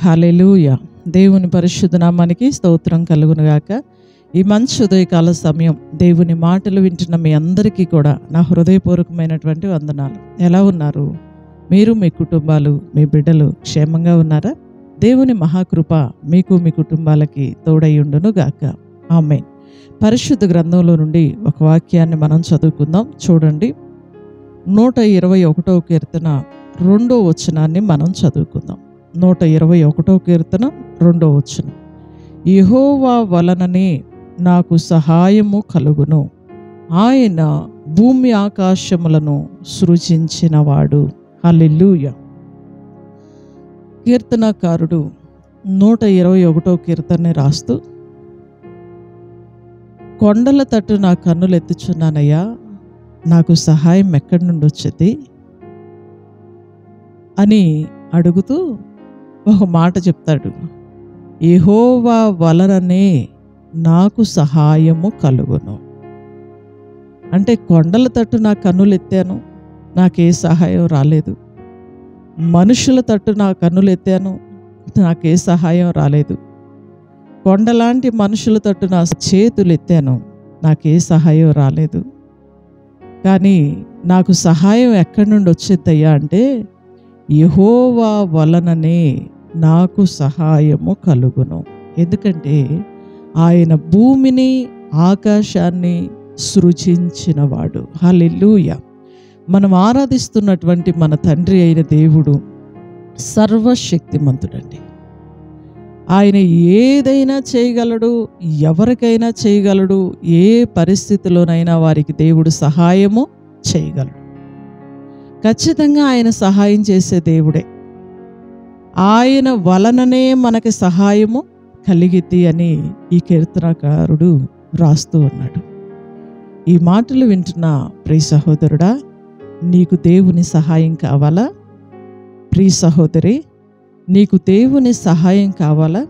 హల్లెలూయా. దేవుని పరిశుద్ధ నామానికి స్తోత్రం కలుగునుగాక. ఈ మంచి ఉదయకాల సమయం దేవుని మాటలు వింటున్న మీ అందరికీ కూడా నా హృదయపూర్వకమైనటువంటి వందనాలు. ఎలా ఉన్నారు? మీరు, మీ కుటుంబాలు, మీ బిడ్డలు క్షేమంగా ఉన్నారా? దేవుని మహాకృప మీకు మీ కుటుంబాలకి తోడయ్యుండును గాక. ఆమేన్. పరిశుద్ధ గ్రంథంలో నుండి ఒక వాక్యాన్ని మనం చదువుకుందాం. చూడండి, 121వ కీర్తన 2వ వచనాన్ని మనం చదువుకుందాం. 121వ కీర్తన 2వ వచనం. యెహోవా వలననే నాకు సహాయము కలుగును, ఆయన భూమి ఆకాశములను సృజించినవాడు. హల్లెలూయా. కీర్తనకారుడు 121వ కీర్తనని రాస్తూ, కొండల తట్టు నా కన్నులు ఎత్తుచున్నానయ్యా, నాకు సహాయం ఎక్కడి నుండి వచ్చేది అని అడుగుతూ ఒక మాట చెప్తాడు. యెహోవా వలననే నాకు సహాయము కలుగును. అంటే కొండల తట్టు నా కన్నులు ఎత్తాను, నాకే సహాయం రాలేదు. మనుషుల తట్టు నా కన్నులు ఎత్తాను, నాకే సహాయం రాలేదు. కొండలాంటి మనుషుల తట్టు నా చేతులు ఎత్తాను, నాకే సహాయం రాలేదు. కానీ నాకు సహాయం ఎక్కడి నుండి వచ్చేద్దయ్యా అంటే, యెహోవా వలననే నాకు సహాయము కలుగును. ఎందుకంటే ఆయన భూమిని ఆకాశాన్ని సృజించినవాడు. హల్లెలూయా. మనం ఆరాధిస్తున్నటువంటి మన తండ్రి అయిన దేవుడు సర్వశక్తిమంతుడండి. ఆయన ఏదైనా చేయగలడు, ఎవరికైనా చేయగలడు. ఏ పరిస్థితిలోనైనా వారికి దేవుడు సహాయము చేయగలడు. ఖచ్చితంగా ఆయన సహాయం చేసే దేవుడే. ఆయన వలననే మనకి సహాయము కలిగిద్ది అని ఈ కీర్తనకారుడు రాస్తూ ఉన్నాడు. ఈ మాటలు వింటున్న ప్రియ సహోదరుడా, నీకు దేవుని సహాయం కావాలా? ప్రియ సహోదరి, నీకు దేవుని సహాయం కావాలా?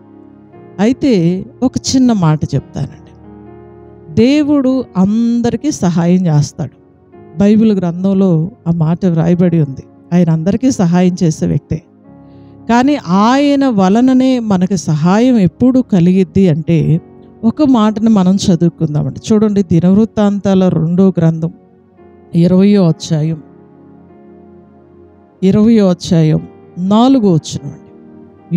అయితే ఒక చిన్న మాట చెప్తానండి. దేవుడు అందరికీ సహాయం చేస్తాడు. బైబిల్ గ్రంథంలో ఆ మాట వ్రాయబడి ఉంది. ఆయన అందరికీ సహాయం చేసే వ్యక్తే. కానీ ఆయన వలననే మనకు సహాయం ఎప్పుడు కలిగిద్ది అంటే, ఒక మాటను మనం చదువుకుందామండి. చూడండి, దినవృత్తాంతాల 2వ గ్రంథం 20వ అధ్యాయం 4వ వచనం.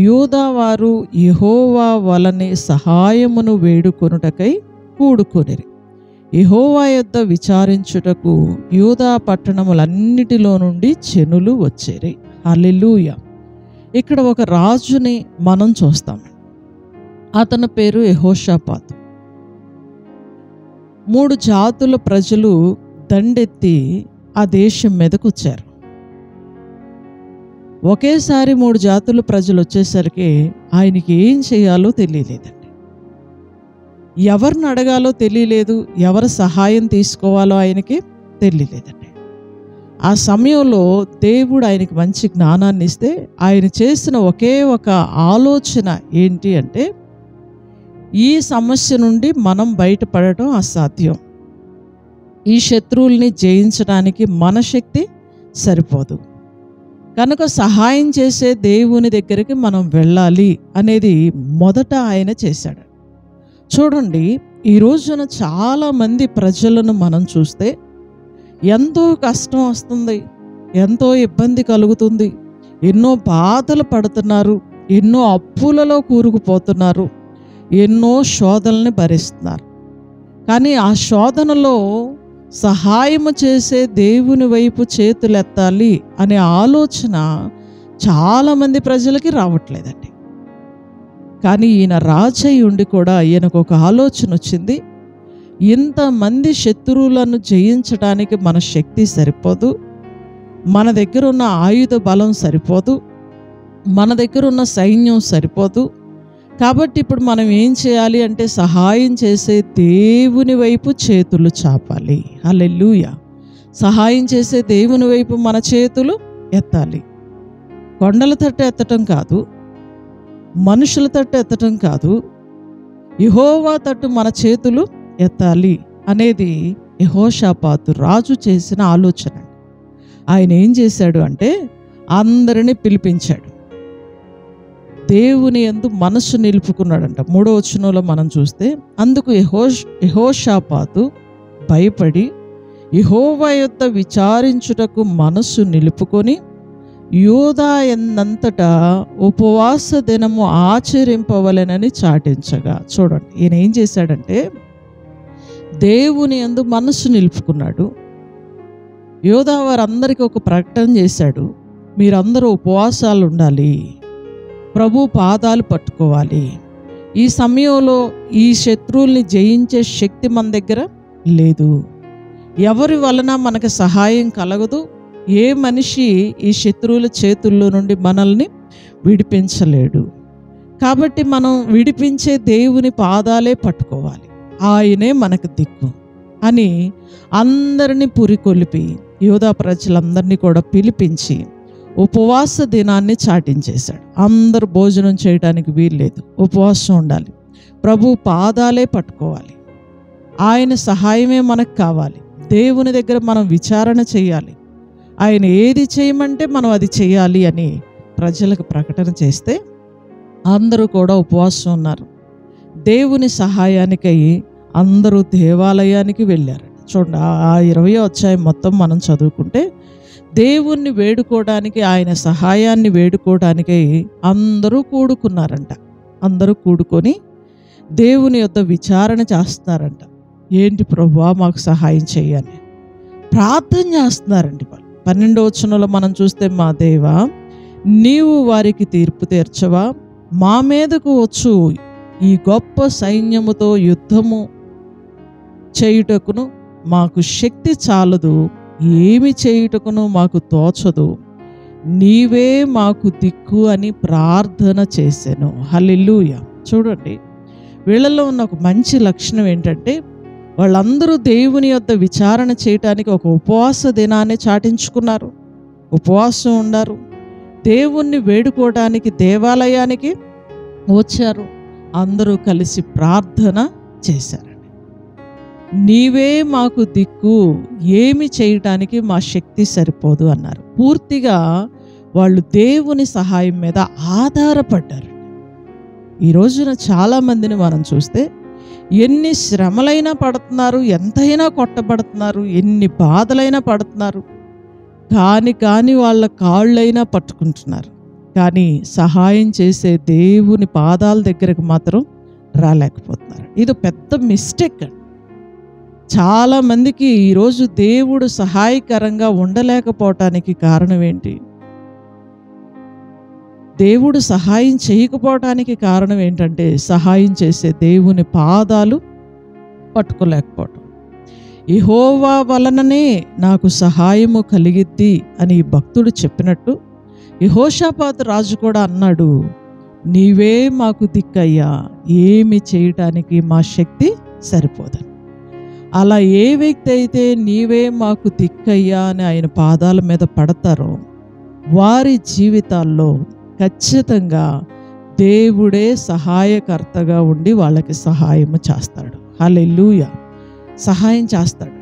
యూదావారు యెహోవా వలనే సహాయమును వేడుకొనుటకై కూడుకొనిరి. యెహోవా యొద్ద విచారించుటకు యూదా పట్టణములన్నిటిలో నుండి జనులు వచ్చేరి. హల్లెలూయా. ఇక్కడ ఒక రాజుని మనం చూస్తామండి. అతని పేరు యెహోషాపాతు. 3 జాతుల ప్రజలు దండెత్తి ఆ దేశం మీదకు వచ్చారు. ఒకేసారి 3 జాతుల ప్రజలు వచ్చేసరికి ఆయనకి ఏం చేయాలో తెలియలేదండి. ఎవరిని అడగాలో తెలియలేదు, ఎవరి సహాయం తీసుకోవాలో ఆయనకి తెలియలేదండి. ఆ సమయంలో దేవుడు ఆయనకి మంచి జ్ఞానాన్ని ఇస్తే ఆయన చేసిన ఒకే ఒక ఆలోచన ఏంటి అంటే, ఈ సమస్య నుండి మనం బయటపడటం అసాధ్యం. ఈ శత్రువుల్ని జయించడానికి మన శక్తి సరిపోదు కనుక సహాయం చేసే దేవుని దగ్గరికి మనం వెళ్ళాలి అనేది మొదట ఆయన చేశాడు. చూడండి, ఈ రోజున చాలామంది ప్రజలను మనం చూస్తే ఎంతో కష్టం వస్తుంది, ఎంతో ఇబ్బంది కలుగుతుంది, ఎన్నో బాధలు పడుతున్నారు, ఎన్నో అప్పులలో కూరుకుపోతున్నారు, ఎన్నో శోధనల్ని భరిస్తున్నారు. కానీ ఆ శోధనలో సహాయము చేసే దేవుని వైపు చేతులెత్తాలి అనే ఆలోచన చాలామంది ప్రజలకి రావట్లేదండి. కానీ ఈయన రాజై ఉండి కూడా ఈయనకు ఒక ఆలోచన వచ్చింది. ఇంతమంది శత్రువులను జయించడానికి మన శక్తి సరిపోదు, మన దగ్గర ఉన్న ఆయుధ బలం సరిపోదు, మన దగ్గర ఉన్న సైన్యం సరిపోదు. కాబట్టి ఇప్పుడు మనం ఏం చేయాలి అంటే, సహాయం చేసే దేవుని వైపు చేతులు చాపాలి. హల్లెలూయా. సహాయం చేసే దేవుని వైపు మన చేతులు ఎత్తాలి. కొండల తట్టు ఎత్తటం కాదు, మనుషుల తట్టు ఎత్తటం కాదు, యెహోవా తట్టు మన చేతులు ఎత్తాలి అనేది యెహోషాపాతు రాజు చేసిన ఆలోచన. ఆయన ఏం చేశాడు అంటే, అందరినీ పిలిపించాడు. దేవుని యందు మనస్సు నిలుపుకున్నాడంట. 3వ వచనంలో మనం చూస్తే, అందుకు యెహోషాపాతు భయపడి యెహోవా యొద్ద విచారించుటకు మనస్సు నిలుపుకొని యూదా ఎందంతటా ఉపవాస దినము ఆచరింపవలెనని చాటించగా. చూడండి, ఈయన ఏం చేశాడంటే దేవుని యందు మనస్సు నిలుపుకున్నాడు. యూదా వారందరికీ ఒక ప్రకటన చేశాడు, మీరందరూ ఉపవాసాలు ఉండాలి, ప్రభు పాదాలు పట్టుకోవాలి. ఈ సమయంలో ఈ శత్రువుల్ని జయించే శక్తి మన దగ్గర లేదు, ఎవరి వలన మనకు సహాయం కలగదు, ఏ మనిషి ఈ శత్రువుల చేతుల్లో నుండి మనల్ని విడిపించలేడు. కాబట్టి మనం విడిపించే దేవుని పాదాలే పట్టుకోవాలి, ఆయనే మనకు దిక్కు అని అందరినీ పురికొలిపి యూదా ప్రజలందరినీ కూడా పిలిపించి ఉపవాస దినాన్ని చాటించేశాడు. అందరూ భోజనం చేయడానికి వీల్లేదు, ఉపవాసం ఉండాలి, ప్రభు పాదాలే పట్టుకోవాలి, ఆయన సహాయమే మనకు కావాలి, దేవుని దగ్గర మనం విచారణ చేయాలి, ఆయన ఏది చేయమంటే మనం అది చేయాలి అని ప్రజలకు ప్రకటన చేస్తే అందరూ కూడా ఉపవాసం ఉన్నారు. దేవుని సహాయానికై అందరూ దేవాలయానికి వెళ్ళారు. చూడండి, ఆ 20వ అధ్యాయం మొత్తం మనం చదువుకుంటే దేవుణ్ణి వేడుకోవడానికి, ఆయన సహాయాన్ని వేడుకోవడానికై అందరూ కూడుకున్నారంట. అందరూ కూడుకొని దేవుని యొద్ద విచారణ చేస్తున్నారంట. ఏంటి ప్రభువా మాకు సహాయం చేయాలి, ప్రార్థన చేస్తున్నారండి వాళ్ళు. 12వ వచనంలో మనం చూస్తే, మా దేవా నీవు వారికి తీర్పు తీర్చవా, మా మీదకు వచ్చు ఈ గొప్ప సైన్యముతో యుద్ధము చేయుటకును మాకు శక్తి చాలదు, ఏమి చేయుటకును మాకు తోచదు, నీవే మాకు దిక్కు అని ప్రార్థన చేశాను. హల్లెలూయా. చూడండి, వీళ్ళలో ఉన్న ఒక మంచి లక్షణం ఏంటంటే వాళ్ళందరూ దేవుని యొద్ద విచారణ చేయటానికి ఒక ఉపవాస దినాన్ని చాటించుకున్నారు, ఉపవాసం ఉన్నారు, దేవుణ్ణి వేడుకోవడానికి దేవాలయానికి వచ్చారు, అందరూ కలిసి ప్రార్థన చేశారండి. నీవే మాకు దిక్కు, ఏమి చేయటానికి మా శక్తి సరిపోదు అన్నారు. పూర్తిగా వాళ్ళు దేవుని సహాయం మీద ఆధారపడ్డారు. ఈ రోజున చాలామందిని మనం చూస్తే ఎన్ని శ్రమలైనా పడుతున్నారు, ఎంతైనా కొట్టబడుతున్నారు, ఎన్ని బాధలైనా పడుతున్నారు, కానీ వాళ్ళ కాళ్ళైనా పట్టుకుంటున్నారు, కానీ సహాయం చేసే దేవుని పాదాల దగ్గరకు మాత్రం రాలేకపోతున్నారు. ఇది పెద్ద మిస్టేక్ అండి. చాలామందికి ఈరోజు దేవుడు సహాయకరంగా ఉండలేకపోవటానికి కారణం ఏంటి? దేవుడు సహాయం చేయకపోవటానికి కారణం ఏంటంటే సహాయం చేసే దేవుని పాదాలు పట్టుకోలేకపోవటం. యెహోవా వలననే నాకు సహాయము కలిగిద్ది అని భక్తుడు చెప్పినట్టు యెహోషాపాతు రాజు కూడా అన్నాడు, నీవే మాకు దిక్కయ్యా, ఏమి చేయటానికి మా శక్తి సరిపోదని. అలా ఏ వ్యక్తి అయితే నీవే మాకు దిక్కయ్యా అని ఆయన పాదాల మీద పడతారో వారి జీవితాల్లో ఖచ్చితంగా దేవుడే సహాయకర్తగా ఉండి వాళ్ళకి సహాయం చేస్తాడు. హల్లెలూయా. సహాయం చేస్తాడు.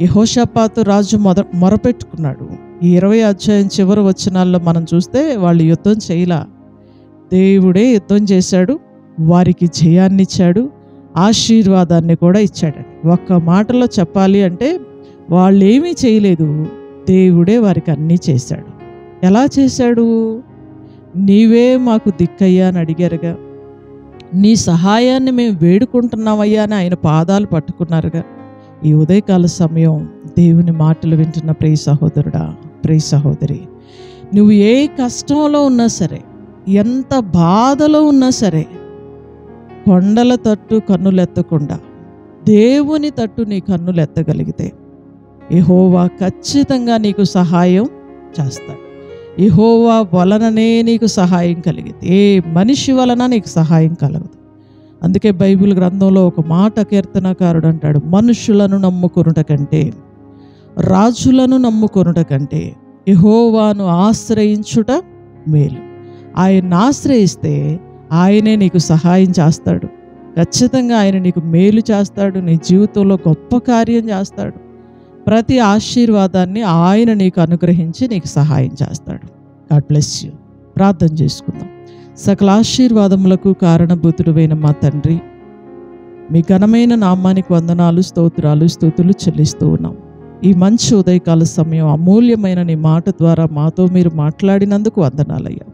యెహోషాపాతు రాజు మొరపెట్టుకున్నాడు. ఈ 20వ అధ్యాయం చివరి వచనాల్లో మనం చూస్తే వాళ్ళు యుద్ధం చేయలా, దేవుడే యుద్ధం చేశాడు, వారికి జయాన్ని ఇచ్చాడు, ఆశీర్వాదాన్ని కూడా ఇచ్చాడు. ఒక్క మాటలో చెప్పాలి అంటే వాళ్ళు ఏమీ చేయలేదు, దేవుడే వారికి అన్నీ చేశాడు. ఎలా చేశాడు? నీవే మాకు దిక్కయ్యా అని అడిగారుగా, నీ సహాయాన్ని మేము వేడుకుంటున్నామయ్యా అని ఆయన పాదాలు పట్టుకున్నారుగా. ఈ ఉదయకాల సమయం దేవుని మాటలు వింటున్న ప్రియ సహోదరుడా, ప్రియ సహోదరి, నువ్వు ఏ కష్టంలో ఉన్నా సరే, ఎంత బాధలో ఉన్నా సరే, కొండల తట్టు కన్నులెత్తకుండా దేవుని తట్టు నీ కన్నులెత్తగలిగితే యెహోవా ఖచ్చితంగా నీకు సహాయం చేస్తాడు. యెహోవా వలననే నీకు సహాయం కలిగింది, ఏ మనిషి వలన నీకు సహాయం కలగదు. అందుకే బైబిల్ గ్రంథంలో ఒక మాట కీర్తనకారుడు అంటాడు, మనుషులను నమ్ముకొనుట కంటే, రాజులను నమ్ముకొనుట కంటే యెహోవాను ఆశ్రయించుట మేలు. ఆయన్ని ఆశ్రయిస్తే ఆయనే నీకు సహాయం చేస్తాడు. ఖచ్చితంగా ఆయన నీకు మేలు చేస్తాడు, నీ జీవితంలో గొప్ప కార్యం చేస్తాడు. ప్రతి ఆశీర్వాదాన్ని ఆయన నీకు అనుగ్రహించి నీకు సహాయం చేస్తాడు. God bless you. ప్రార్థన చేసుకుందాం. సకల ఆశీర్వాదములకు కారణభూతుడైన మా తండ్రి, మీ ఘనమైన నామానికి వందనాలు, స్తోత్రాలు, స్తుతులు చెల్లిస్తూ ఉన్నాం. ఈ మంచి ఉదయకాల సమయం అమూల్యమైన నీ మాట ద్వారా మాతో మీరు మాట్లాడినందుకు వందనాలయ్యా.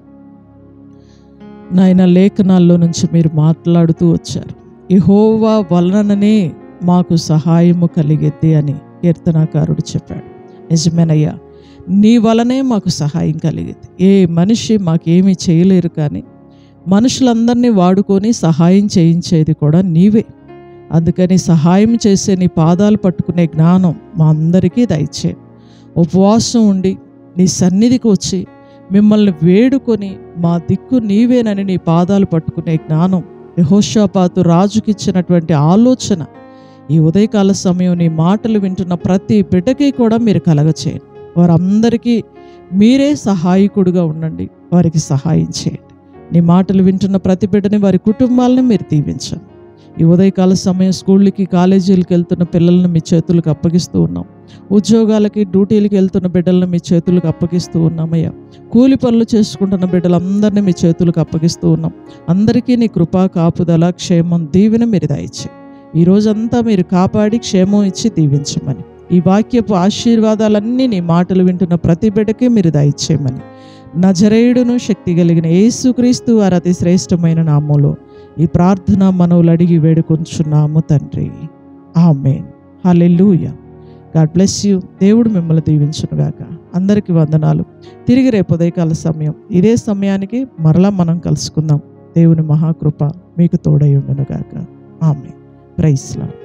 నాయన, లేఖనాల్లో నుంచి మీరు మాట్లాడుతూ వచ్చారు. యెహోవా వలననే మాకు సహాయము కలిగేది అని కీర్తనాకారుడు చెప్పాడు. నిజమేనయ్యా, నీ వలనే మాకు సహాయం కలిగేది. ఏ మనిషి మాకేమీ చేయలేరు, కానీ మనుషులందరినీ వాడుకొని సహాయం చేయించేది కూడా నీవే. అందుకని సహాయం చేసే నీ పాదాలు పట్టుకునే జ్ఞానం మా అందరికీ దయచే. ఉపవాసం ఉండి నీ సన్నిధికి వచ్చి మిమ్మల్ని వేడుకొని మా దిక్కు నీవేనని నీ పాదాలు పట్టుకునే జ్ఞానం యెహోషాపాతు రాజుకిచ్చినటువంటి ఆలోచన ఈ ఉదయకాల సమయం నీ మాటలు వింటున్న ప్రతి బిడ్డకి కూడా మీరు కలగచేయండి. వారందరికీ మీరే సహాయకుడుగా ఉండండి, వారికి సహాయం చేయండి. నీ మాటలు వింటున్న ప్రతి బిడ్డని, వారి కుటుంబాలని మీరు దీవించండి. ఈ ఉదయకాల సమయం స్కూళ్ళకి, కాలేజీలకు వెళ్తున్న పిల్లల్ని మీ చేతులకు అప్పగిస్తూ ఉన్నాం. ఉద్యోగాలకి, డ్యూటీలకు వెళ్తున్న బిడ్డలను మీ చేతులకు అప్పగిస్తూ ఉన్నామయ్యా. కూలి పనులు చేసుకుంటున్న బిడ్డలందరినీ మీ చేతులకు అప్పగిస్తూ ఉన్నాం. అందరికీ నీ కృపా, కాపుదల, క్షేమం, దీవెన మీరు దయచేయండి. ఈ రోజంతా మీరు కాపాడి క్షేమం ఇచ్చి దీవించమని, ఈ వాక్యపు ఆశీర్వాదాలన్నీ నీ మాటలు వింటున్న ప్రతి బిడ్డకి మీరు దయచేయమని, నజరేయుడును శక్తి కలిగిన యేసుక్రీస్తు వారి అతి శ్రేష్టమైన నామములో ఈ ప్రార్థన మనవులు అడిగి వేడుకొంచున్నాము తండ్రి. ఆమేన్. హల్లెలూయా. God bless you. దేవుడు మిమ్మల్ని దీవించునుగాక. అందరికీ వందనాలు. తిరిగి రేపు ఉదయకాల సమయం ఇదే సమయానికి మరలా మనం కలుసుకుందాం. దేవుని మహాకృప మీకు తోడై ఉండునుగాక. ఆమేన్. Praise lord.